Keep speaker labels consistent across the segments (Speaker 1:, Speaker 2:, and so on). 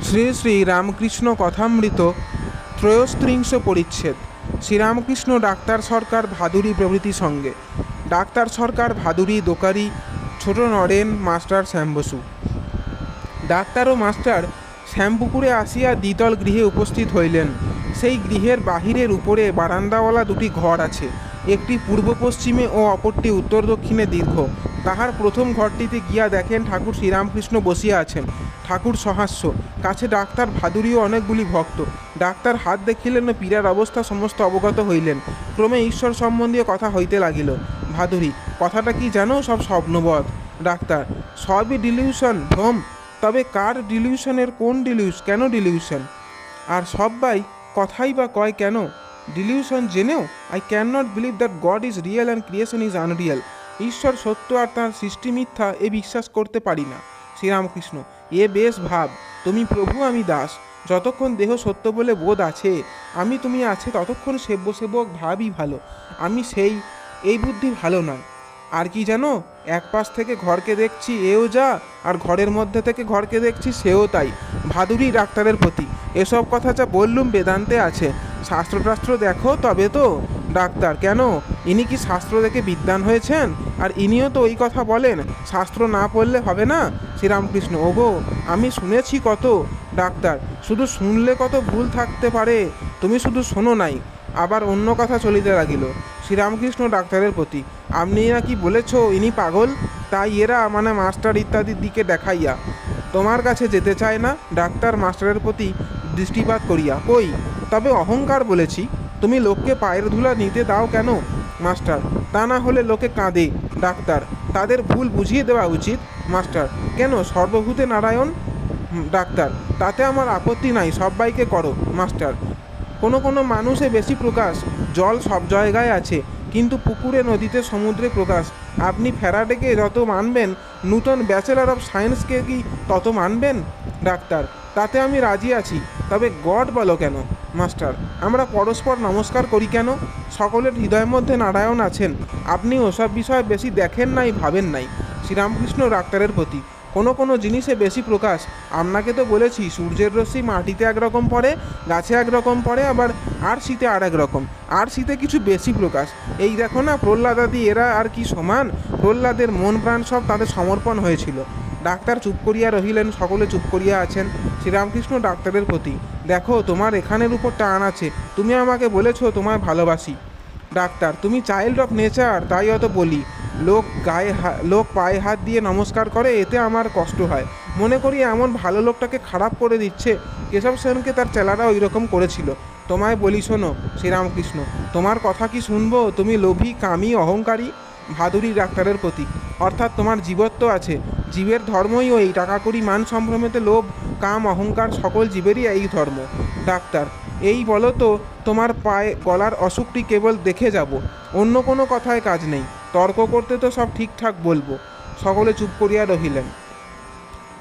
Speaker 1: শ্রী শ্রী রামকৃষ্ণ কথামৃত ত্রয়োস্ত্রিংশ পরিচ্ছেদ। শ্রীরামকৃষ্ণ ডাক্তার সরকার ভাদুরী প্রভৃতি সঙ্গে। ডাক্তার সরকার ভাদুরী দোকারি ছোট নরেন মাস্টার শ্যাম বসু। ডাক্তার ও মাস্টার শ্যামপুকুরে আসিয়া দ্বিতল গৃহে উপস্থিত হইলেন। সেই গৃহের বাহিরের উপরে বারান্দাওয়ালা দুটি ঘর আছে, একটি পূর্ব পশ্চিমে ও অপরটি উত্তর দক্ষিণে দীর্ঘ। তাহার প্রথম ঘরটিতে গিয়া দেখেন ঠাকুর শ্রীরামকৃষ্ণ বসিয়া আছেন। ঠাকুর সহাস্য, কাছে ডাক্তার ভাদুরীও অনেকগুলি ভক্ত। ডাক্তার হাত দেখিলেন ও পীড়ার অবস্থা সমস্ত অবগত হইলেন। ক্রমে ঈশ্বর সম্বন্ধীয় কথা হইতে লাগিল। ভাদুরী, কথাটা কি জানো? সব স্বপ্নবৎ। ডাক্তার, সবই ডিলিউশন, ভ্রম। তবে কার ডিলিউশনের কোন কেন ডিলিউশন? আর সবাই কথাই বা কয় কেন ডিলিউশন জেনেও? I can not believe that god is real and creation is Unreal. ঈশ্বর সত্য আর তাঁর সৃষ্টি মিথ্যা এ বিশ্বাস করতে পারি না। শ্রীরামকৃষ্ণ, এ বেশ ভাব, তুমি প্রভু আমি দাস। যতক্ষণ দেহ সত্য বলে বোধ আছে, আমি তুমি আছে, ততক্ষণ সেব্য সেবক ভাবই ভালো। আমি সেই, এই বুদ্ধি ভালো নয়। আর কি জানো, এক পাশ থেকে ঘরকে দেখছি এও যা, আর ঘরের মধ্যে থেকে ঘরকে দেখছি সেও তাই। ভাদুরী ডাক্তারের প্রতি, এসব কথা যা বললুম বেদান্তে আছে, শাস্ত্রটাস্ত্র দেখো তবে তো। ডাক্তার, কেন? ইনি কি শাস্ত্র দেখে বিদ্বান হয়েছেন? আর ইনিও তো ওই কথা বলেন, শাস্ত্র না পড়লে হবে না। শ্রীরামকৃষ্ণ, ওগো আমি শুনেছি কত। ডাক্তার, শুধু শুনলে কত ভুল থাকতে পারে, তুমি শুধু শোনো নাই। আবার অন্য কথা চলিতে লাগিল। শ্রীরামকৃষ্ণ ডাক্তারের প্রতি, আপনি নাকি বলেছ ইনি পাগল, তাই এরা মানে মাস্টার ইত্যাদির দিকে দেখাইয়া তোমার কাছে যেতে চায় না। ডাক্তার মাস্টারের প্রতি দৃষ্টিপাত করিয়া, কই, তবে অহংকার বলেছি। তুমি লোককে পায়ের ধুলা নিতে দাও কেন? মাস্টার, তা না হলে লোকে কাঁদে। ডাক্তার, তাদের ভুল বুঝিয়ে দেওয়া উচিত। মাস্টার, কেন, সর্বভূতে নারায়ণ। ডাক্তার, তাতে আমার আপত্তি নাই, সবাইকে করো। মাস্টার, কোনো কোনো মানুষে বেশি প্রকাশ, জল সব জায়গায় আছে, কিন্তু পুকুরে নদীতে সমুদ্রে প্রকাশ। আপনি ফ্যারাডেকে যত মানবেন, নূতন ব্যাচেলর অফ সায়েন্সকে কি তত মানবেন? ডাক্তার, তাতে আমি রাজি আছি, তবে গড বলো কেন? মাস্টার, আমরা পরস্পর নমস্কার করি কেন? সকলের হৃদয়ের মধ্যে নারায়ণ আছেন। আপনি ওসব বিষয়ে বেশি দেখেন নাই, ভাবেন নাই। শ্রীরামকৃষ্ণ ডাক্তারের প্রতি, কোনো কোনো জিনিসে বেশি প্রকাশ। আপনাকে তো বলেছি, সূর্যের রশ্মি মাটিতে একরকম পড়ে, গাছে একরকম পড়ে, আবার আর শীতে আর এক রকম। আর শীতে কিছু বেশি প্রকাশ। এই দেখো না, প্রহ্লাদাদি এরা আর কি সমান? প্রহ্লাদের মন প্রাণ সব তাদের সমর্পণ হয়েছিল। ডাক্তার চুপ করিয়া রহিলেন, সকলে চুপ করিয়া আছেন। শ্রীরামকৃষ্ণ ডাক্তারের প্রতি, দেখো তোমার এখানের উপর টান আছে, তুমি আমাকে বলেছো তোমায় ভালোবাসি। ডাক্তার, তুমি চাইল্ড অফ নেচার, তাই অত বলি। লোক পায়ে হাত দিয়ে নমস্কার করে, এতে আমার কষ্ট হয়। মনে করি এমন ভালো লোকটাকে খারাপ করে দিচ্ছে। কেশব সেনকে তার চেলারা ওই রকম করেছিল। তোমায় বলি শোনো। শ্রীরামকৃষ্ণ, তোমার কথা কি শুনবো? তুমি লোভী, কামী, অহংকারী। ভাদুরী ডাক্তারের প্রতি, অর্থাৎ তোমার জীবত্ব আছে, জীবের ধর্মই ওই টাকা কড়ি মান সম্ভ্রমেতে লোভ, কাম, অহংকার, সকল জীবেরই এই ধর্ম। ডাক্তার, এই বলো তো, তোমার পায়ে গলার অসুখটি কেবল দেখে যাব, অন্য কোনো কথায় কাজ নেই। তর্ক করতে তো সব ঠিকঠাক বলবো। সকলে চুপ করিয়া রহিলেন।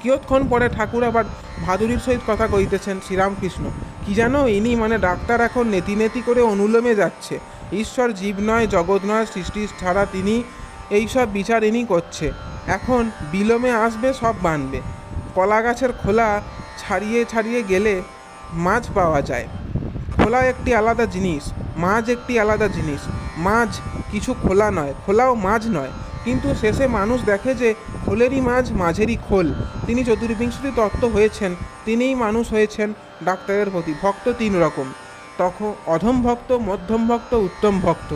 Speaker 1: কিয়ৎক্ষণ পরে ঠাকুর আবার ভাদুরীর সহিত কথা কইতেছেন। শ্রীরামকৃষ্ণ, কি জানো, ইনি মানে ডাক্তার এখন নেতি নেতি করে অনুলোমে যাচ্ছে। ঈশ্বর জীব নয়, জগৎ নয়, সৃষ্টি ছাড়া তিনি, এইসব বিচার ইনি করছে। এখন বিলোমে আসবে, সব বানবে। কলা গাছের খোলা ছাড়িয়ে ছাড়িয়ে গেলে মাছ পাওয়া যায়। খোলা একটি আলাদা জিনিস, মাছ একটি আলাদা জিনিস। মাছ কিছু খোলা নয়, খোলাও মাছ নয়। কিন্তু শেষে মানুষ দেখে যে খোলেরই মাছ, মাঝেরই খোল। তিনি চতুর্বিংশতি তত্ত্ব হয়েছেন, তিনিই মানুষ হয়েছেন। ডাক্তারের প্রতি, ভক্ত তিন রকম, তখন অধম ভক্ত, মধ্যম ভক্ত, উত্তম ভক্ত।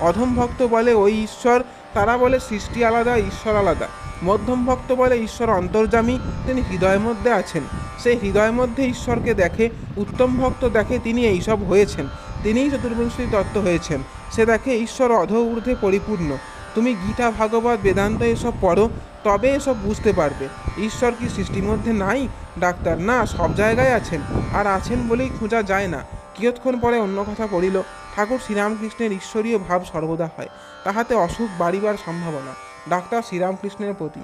Speaker 1: অধম ভক্ত বলে ওই ঈশ্বর, তারা বলে সৃষ্টি আলাদা, ঈশ্বর আলাদা। মধ্যম ভক্ত বলে ঈশ্বর অন্তর্যামী, তিনি হৃদয়ের মধ্যে আছেন, সে হৃদয়ের মধ্যে ঈশ্বরকে দেখে। উত্তম ভক্ত দেখে তিনি এইসব হয়েছেন, তিনিই চতুর্বিংশতি তত্ত্ব হয়েছেন। সে দেখে ঈশ্বর অধ ঊর্ধ্বে পরিপূর্ণ। তুমি গীতা, ভাগবত, বেদান্ত এসব পড়ো, তবে এসব বুঝতে পারবে। ঈশ্বর কি সৃষ্টির মধ্যে নাই? ডাক্তার, না, সব জায়গায় আছেন, আর আছেন বলেই খোঁজা যায় না। কিয়ৎক্ষণ পরে অন্য কথা পড়িল। ঠাকুর শ্রীরামকৃষ্ণের ঈশ্বরীয় ভাব সর্বদা হয়, তাহাতে অসুখ বাড়িবার সম্ভাবনা। ডাক্তার শ্রীরামকৃষ্ণের প্রতি,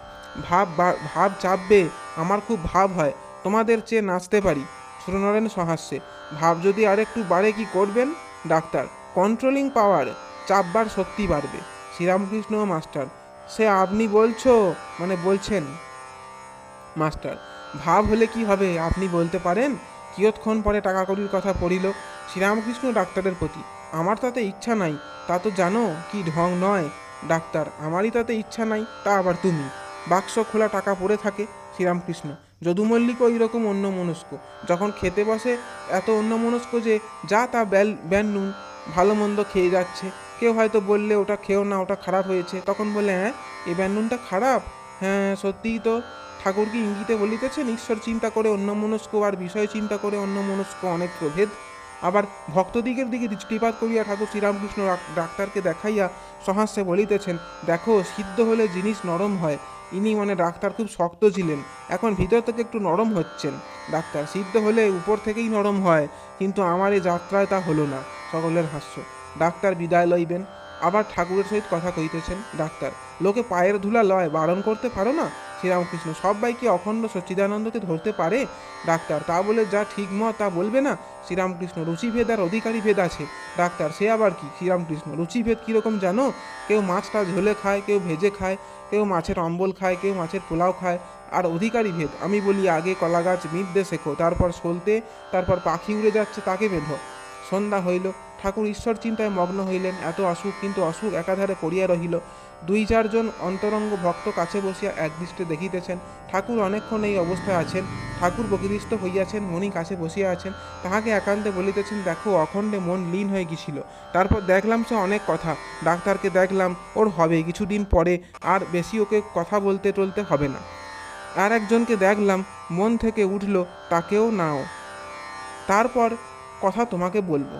Speaker 1: ভাব চাপবে, আমার খুব ভাব হয়, তোমাদের চেয়ে নাচতে পারি। ছোটনরেন সহাস্যে, ভাব যদি আরেকটু বাড়ে কি করবেন? ডাক্তার, কন্ট্রোলিং পাওয়ার, চাপবার শক্তি বাড়বে। শ্রীরামকৃষ্ণ, মাস্টার, সে আপনি বলছেন। মাস্টার, ভাব হলে কি হবে আপনি বলতে পারেন? কিয়ৎক্ষণ পরে টাকা কড়ির কথা পড়িল শ্রীরামকৃষ্ণ ডাক্তারের প্রতি। আমার তাতে ইচ্ছা নাই, তা তো জানো কি ঢং নয়। ডাক্তার, আমারই তাতে ইচ্ছা নাই, তা আবার তুমি। বাক্স খোলা টাকা পড়ে থাকে। শ্রীরামকৃষ্ণ, যদু মল্লিকও এইরকম অন্যমনস্ক, যখন খেতে বসে এত অন্যমনস্ক যে যা তা ব্যান নুন ভালো মন্দ খেয়ে যাচ্ছে। কেউ হয়তো বললে ওটা খেও না, ওটা খারাপ হয়েছে, তখন বলে হ্যাঁ এই ব্যান নুনটা খারাপ। হ্যাঁ সত্যিই তো। ঠাকুর কি ইঙ্গিতে বলিতেছেন ঈশ্বর চিন্তা করে অন্যমনস্ক আর বিষয় চিন্তা করে অন্যমনস্ক অনেক প্রভেদ। আবার ভক্তদিগের দিকে দৃষ্টিপাত করিয়া ঠাকুর শ্রীরামকৃষ্ণ ডাক্তারকে দেখাইয়া সহাস্যে বলিতেছেন, দেখো সিদ্ধ হলে জিনিস নরম হয়। ইনি মানে ডাক্তার খুব শক্ত ছিলেন, এখন ভিতর থেকে একটু নরম হচ্ছেন। ডাক্তার, সিদ্ধ হলে উপর থেকেই নরম হয়, কিন্তু আমার এই যাত্রায় তা হলো না। সকলের হাস্য। ডাক্তার বিদায় লইবেন, আবার ঠাকুরের সহিত কথা কইতেছেন। ডাক্তার, লোকে পায়ের ধুলা লয়, বারণ করতে পারো না? শ্রীরামকৃষ্ণ, সবাই কি অখণ্ড সচ্চিদানন্দকে ধরতে পারে? ডাক্তার, তা বলে যা ঠিক মত তা বলবে না? শ্রীরামকৃষ্ণ, রুচিভেদ আর অধিকারী ভেদ আছে। ডাক্তার, সে আবার কি? শ্রীরামকৃষ্ণ, রুচিভেদ কীরকম জানো? কেউ মাছটা ঝোলে খায়, কেউ ভেজে খায়, কেউ মাছের অম্বল খায়, কেউ মাছের পোলাও খায়। আর অধিকারী ভেদ, আমি বলি আগে কলা গাছ মিথ্যে শেখো, তারপর সলতে, তারপর পাখি উড়ে যাচ্ছে তাকে বেঁধো। সন্ধ্যা হইল, ঠাকুর ঈশ্বর চিন্তায় মগ্ন হইলেন। এত অসুখ, কিন্তু অসুখ একাধারে পড়িয়া রহিল। 2-4 জন অন্তরঙ্গ ভক্ত কাছে বসিয়া একদৃষ্টে দেখিতেছেন ঠাকুর অনেকক্ষণ এই অবস্থায় আছেন। ঠাকুর বকিরিস্ত হইয়াছেন, মণি কাছে বসিয়া আছেন, তাহাকে একান্তে বলিতেছেন, দেখো অখণ্ডে মন লীন হয়ে গেছিল, তারপর দেখলাম সে অনেক কথা। ডাক্তারকে দেখলাম, ওর হবে কিছুদিন পরে, আর বেশি ওকে কথা বলতে টলতে হবে না। আর একজনকে দেখলাম মন থেকে উঠল, তাকেও নাও, তারপর কথা তোমাকে বলবো।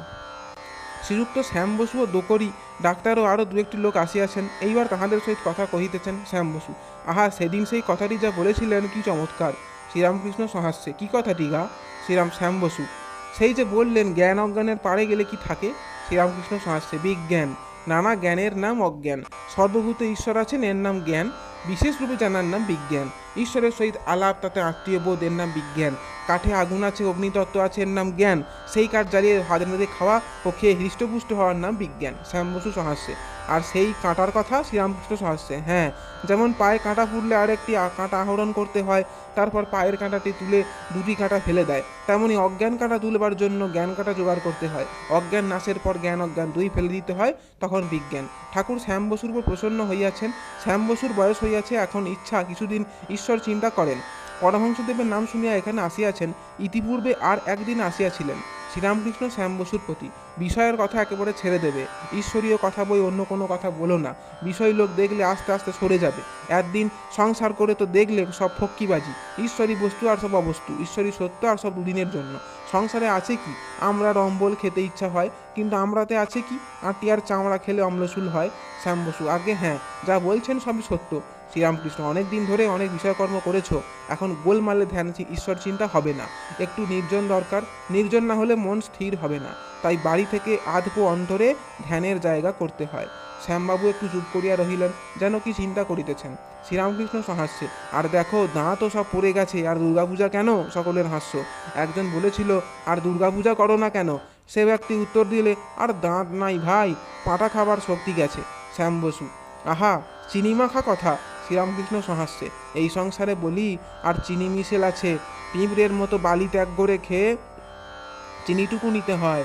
Speaker 1: শ্রীযুক্ত শ্যাম বসু ও দোকরি ডাক্তার ও আরও 2-1টি লোক আসিয়াছেন। এইবার তাহাদের সহিত কথা কহিতেছেন। শ্যাম বসু, আহা সেদিন সেই কথাটি যা বলেছিলেন কি চমৎকার। শ্রীরামকৃষ্ণ সহাস্যে, কি কথাটি গা? শ্যাম বসু, সেই যে বললেন জ্ঞান অজ্ঞানের পারে গেলে কি থাকে। শ্রীরামকৃষ্ণ সহাস্যে, বিজ্ঞান। নানা জ্ঞানের নাম অজ্ঞান, সর্বভূত ঈশ্বর আছেন এর নাম জ্ঞান, বিশেষ রূপে জানার নাম বিজ্ঞান। ঈশ্বরের সহিত আলাপ, তাতে আত্মীয় বোধ, এর নাম বিজ্ঞান। কাঠে আগুন আছে, অগ্নিতত্ত্ব আছে, এর নাম জ্ঞান। সেই কাঠ জ্বালিয়ে ভাত রেঁধে খাওয়া ও খেয়ে হৃষ্টপুষ্ট হওয়ার নাম বিজ্ঞান। শ্যাম বসু সহাস্যে, আর সেই কাঁটার কথা? শ্রীরামকৃষ্ণ সহাস্যে, হ্যাঁ, যেমন পায়ে কাঁটা ফুটলে আরেকটি কাঁটা আহরণ করতে হয়, তারপর পায়ের কাঁটাটি তুলে 2টি কাঁটা ফেলে দেয়, তেমনি অজ্ঞান কাঁটা তুলবার জন্য জ্ঞান কাঁটা জোগাড় করতে হয়। অজ্ঞান নাশের পর জ্ঞান অজ্ঞান 2 ফেলে দিতে হয়, তখন বিজ্ঞান। ঠাকুর শ্যাম বসুর উপর প্রসন্ন হইয়াছেন। শ্যাম বসুর বয়স হইয়াছে, এখন ইচ্ছা কিছুদিন ঈশ্বর চিন্তা করেন। পরমহংসদেবের নাম শুনিয়া এখানে আসিয়াছেন, ইতিপূর্বে আর একদিন আসিয়াছিলেন। শ্রীরামকৃষ্ণ শ্যাম বসুর প্রতি, বিষয়ের কথা একেবারে ছেড়ে দেবে, ঈশ্বরীয় কথা বই অন্য কোনো কথা বলো না, বিষয় লোক দেখলে আস্তে আস্তে সরে যাবে। একদিন সংসার করে তো দেখলে সব ফক্কিবাজি, ঈশ্বরী বস্তু আর সব অবস্তু, ঈশ্বরী সত্য আর সব দুদিনের জন্য। সংসারে আছে কি? আমরা অম্বল খেতে ইচ্ছা হয়, কিন্তু আমরাতে আছে কি? আটিয়ার চামড়া খেলে অম্লশূল হয়। শ্যাম বসু, আগে হ্যাঁ, যা বলছেন সবই সত্য। শ্রীরামকৃষ্ণ, অনেক দিন ধরে অনেক বিষয়কর্ম করেছো, এখন গোলমালে ধ্যান ঈশ্বর চিন্তা হবে না, একটু নির্জন দরকার, নির্জন না হলে মন স্থির হবে না, তাই বাড়ি থেকে আধপো অন্তরে ধ্যানের জায়গা করতে হয়। শ্যামবাবু একটু চুপ করিয়া রহিলেন, যেন কি চিন্তা করিতেছেন। শ্রীরামকৃষ্ণ সহাস্যে, আর দেখো দাঁতও সব পড়ে গেছে, আর দুর্গাপূজা কেন? সকলের হাস্য। একজন বলেছিল, আর দুর্গাপূজা করো না কেন? সে ব্যক্তি উত্তর দিলে, আর দাঁত নাই ভাই, পাঁটা খাবার শক্তি গেছে। শ্যাম বসু, আহা চিনি মাখা কথা। শ্রীরামকৃষ্ণ সহাস্যে, এই সংসারে বলি আর চিনি মিশেল আছে, পিঁপড়ের মতো বালি ত্যাগ করে খেয়ে চিনিটুকু নিতে হয়,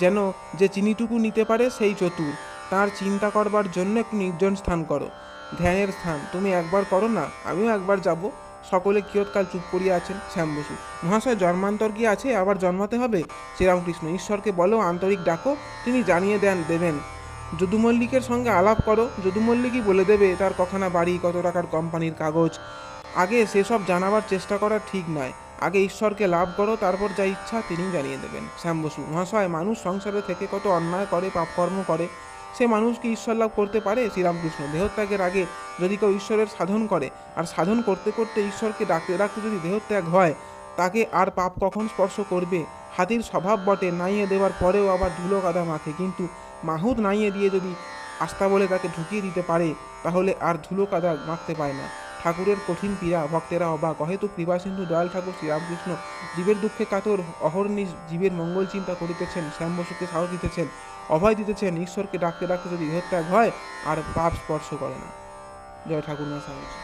Speaker 1: যেন যে চিনিটুকু নিতে পারে সেই চতুর। তার চিন্তা করবার জন্য একটু নির্জন স্থান করো, ধ্যানের স্থান। তুমি একবার করো না, আমিও একবার যাব। সকলে কিয়ৎকাল চুপ করিয়া আছেন। শ্যাম বসু, মহাশয় জন্মান্তর কি আছে? আবার জন্মাতে হবে? শ্রীরামকৃষ্ণ, ঈশ্বরকে বলো আন্তরিক ডাকো, তিনি জানিয়ে দেবেন। যদু মল্লিকের সঙ্গে আলাপ করো, যদু মল্লিকই বলে দেবে তার কখানা বাড়ি, কত টাকার কোম্পানির কাগজ। আগে সেসব জানাবার চেষ্টা করা ঠিক নয়, আগে ঈশ্বরকে লাভ করো, তারপর যা ইচ্ছা তিনি জানিয়ে দেবেন। শ্যাম বসু, মহাশয় মানুষ সংসারে থেকে কত অন্যায় করে, পাপকর্ম করে, সে মানুষ কি ঈশ্বর লাভ করতে পারে? শ্রীরামকৃষ্ণ, দেহত্যাগের আগে যদি কেউ ঈশ্বরের সাধন করে, আর সাধন করতে করতে ঈশ্বরকে ডাকতে ডাকতে যদি দেহত্যাগ হয়, তাকে আর পাপ কখন স্পর্শ করবে? হাতির স্বভাব বটে, নাইয়ে দেওয়ার পরেও আবার ধুলো কাদা মাখে, কিন্তু মাহুত নাইয়ে দিয়ে যদি আস্থা বলে তাকে ঢুকিয়ে দিতে পারে, তাহলে আর ধুলো কাদা মাখতে পায় না। ঠাকুরের কঠিন পীড়া, ভক্তেরা অবাক। অহেতু কৃপাসিন্ধু দয়াল ঠাকুর শ্রীরামকৃষ্ণ জীবের দুঃখে কাতর, অহর্নিশ জীবের মঙ্গল চিন্তা করিতেছেন, শ্যাম বসুকে সাহস দিতেছেন, অভয় দিতেছেন। ঈশ্বরকে ডাকতে ডাকতে যদি দেহত্যাগ হয়, আর পাপ স্পর্শ করে না। জয় ঠাকুর না স্বামীজি।